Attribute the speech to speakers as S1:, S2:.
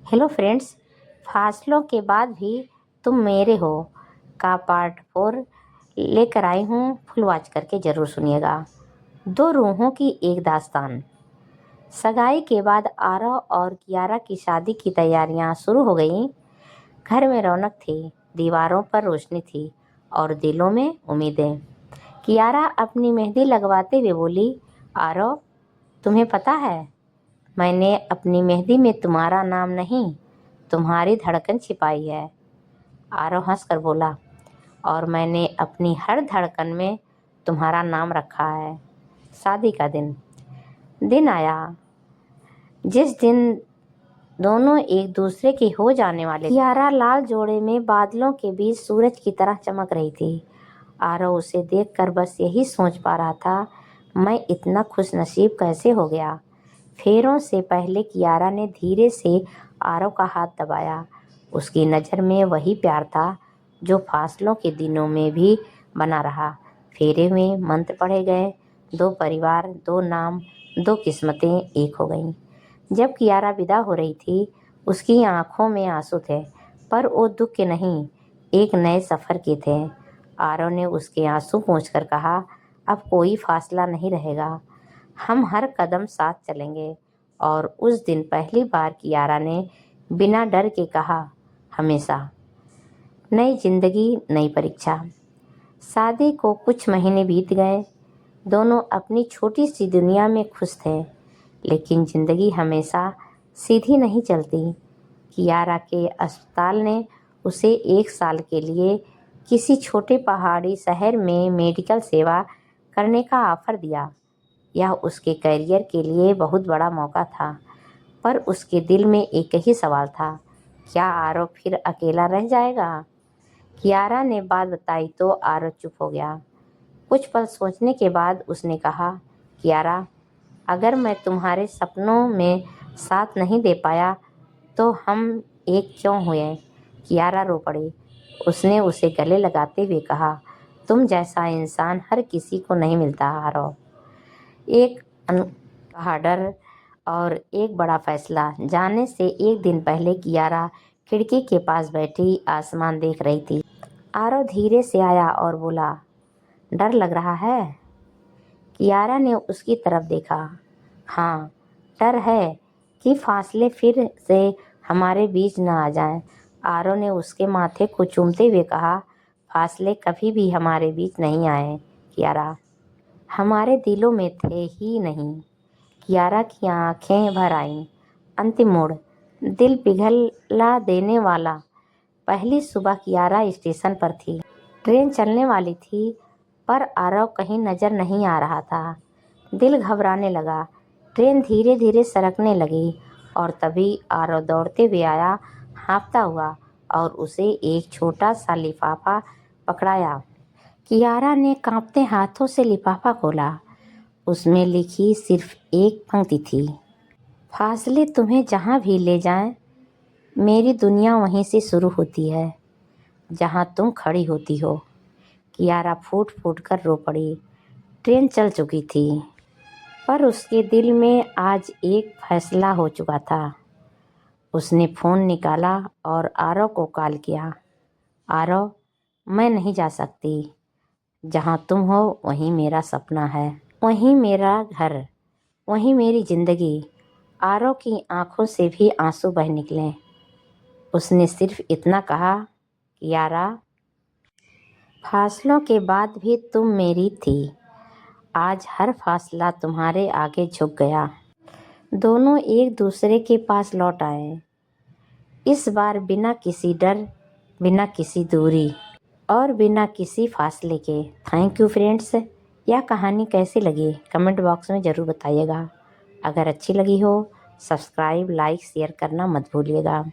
S1: Hello friends, फासलों के बाद भी तुम मेरे हो का पार्ट 4 लेकर आई हूँ। फुल वॉच करके ज़रूर सुनिएगा। दो रूहों की एक दास्तान। सगाई के बाद आरव और कियारा की शादी की तैयारियां शुरू हो गईं। घर में रौनक थी, दीवारों पर रोशनी थी और दिलों में उम्मीदें। कियारा अपनी मेहंदी लगवाते हुए बोली, आरव, तुम्हें पता है, मैंने अपनी मेहंदी में तुम्हारा नाम नहीं, तुम्हारी धड़कन छिपाई है। आरव हंसकर बोला, और मैंने अपनी हर धड़कन में तुम्हारा नाम रखा है। शादी का दिन दिन आया, जिस दिन दोनों एक दूसरे के हो जाने वाले। कियारा लाल जोड़े में बादलों के बीच सूरज की तरह चमक रही थी। आरव उसे देखकर बस यही सोच पा रहा था, मैं इतना खुशनसीब कैसे हो गया। फेरों से पहले कियारा ने धीरे से आरव का हाथ दबाया। उसकी नज़र में वही प्यार था जो फासलों के दिनों में भी बना रहा। फेरे में मंत्र पढ़े गए, दो परिवार, दो नाम, दो किस्मतें एक हो गईं। जब कियारा विदा हो रही थी, उसकी आंखों में आंसू थे, पर वो दुख के नहीं, एक नए सफ़र के थे। आरव ने उसके आंसू पोंछकर कहा, अब कोई फासला नहीं रहेगा, हम हर कदम साथ चलेंगे। और उस दिन पहली बार कियारा ने बिना डर के कहा, हमेशा। नई जिंदगी, नई परीक्षा। शादी को कुछ महीने बीत गए। दोनों अपनी छोटी सी दुनिया में खुश थे, लेकिन जिंदगी हमेशा सीधी नहीं चलती। कियारा के अस्पताल ने उसे 1 साल के लिए किसी छोटे पहाड़ी शहर में मेडिकल सेवा करने का ऑफर दिया। यह उसके करियर के लिए बहुत बड़ा मौका था, पर उसके दिल में एक ही सवाल था, क्या आरव फिर अकेला रह जाएगा। कियारा ने बात बताई तो आरव चुप हो गया। कुछ पल सोचने के बाद उसने कहा, कियारा, अगर मैं तुम्हारे सपनों में साथ नहीं दे पाया तो हम एक क्यों हुए। कियारा रो पड़ी। उसने उसे गले लगाते हुए कहा, तुम जैसा इंसान हर किसी को नहीं मिलता आरव। एक कहा डर और एक बड़ा फैसला। जाने से एक दिन पहले कियारा खिड़की के पास बैठी आसमान देख रही थी। आरव धीरे से आया और बोला, डर लग रहा है। कियारा ने उसकी तरफ देखा। हाँ, डर है कि फासले फिर से हमारे बीच न आ जाएं। आरव ने उसके माथे को चूमते हुए कहा, फासले कभी भी हमारे बीच नहीं आए कियारा, हमारे दिलों में थे ही नहीं। कियारा की आंखें भर आईं। अंतिम मोड़, दिल पिघला देने वाला। पहली सुबह कियारा स्टेशन पर थी। ट्रेन चलने वाली थी, पर आरव कहीं नज़र नहीं आ रहा था। दिल घबराने लगा। ट्रेन धीरे धीरे सरकने लगी और तभी आरव दौड़ते हुए आया, हाँफता हुआ, और उसे एक छोटा सा लिफाफा पकड़ाया। कियारा ने कांपते हाथों से लिफाफा खोला। उसमें लिखी सिर्फ एक पंक्ति थी, फासले तुम्हें जहाँ भी ले जाएं, मेरी दुनिया वहीं से शुरू होती है जहाँ तुम खड़ी होती हो। कियारा फूट फूट कर रो पड़ी। ट्रेन चल चुकी थी, पर उसके दिल में आज एक फैसला हो चुका था। उसने फ़ोन निकाला और आरव को कॉल किया। आरव, मैं नहीं जा सकती। जहाँ तुम हो वहीं मेरा सपना है, वहीं मेरा घर, वहीं मेरी जिंदगी। आरव की आंखों से भी आंसू बह निकले। उसने सिर्फ इतना कहा, कियारा, फासलों के बाद भी तुम मेरी थी। आज हर फासला तुम्हारे आगे झुक गया। दोनों एक दूसरे के पास लौट आए, इस बार बिना किसी डर, बिना किसी दूरी और बिना किसी फासले के। Thank you friends. यह कहानी कैसी लगी कमेंट बॉक्स में ज़रूर बताइएगा। अगर अच्छी लगी हो, सब्सक्राइब, लाइक, शेयर करना मत भूलिएगा।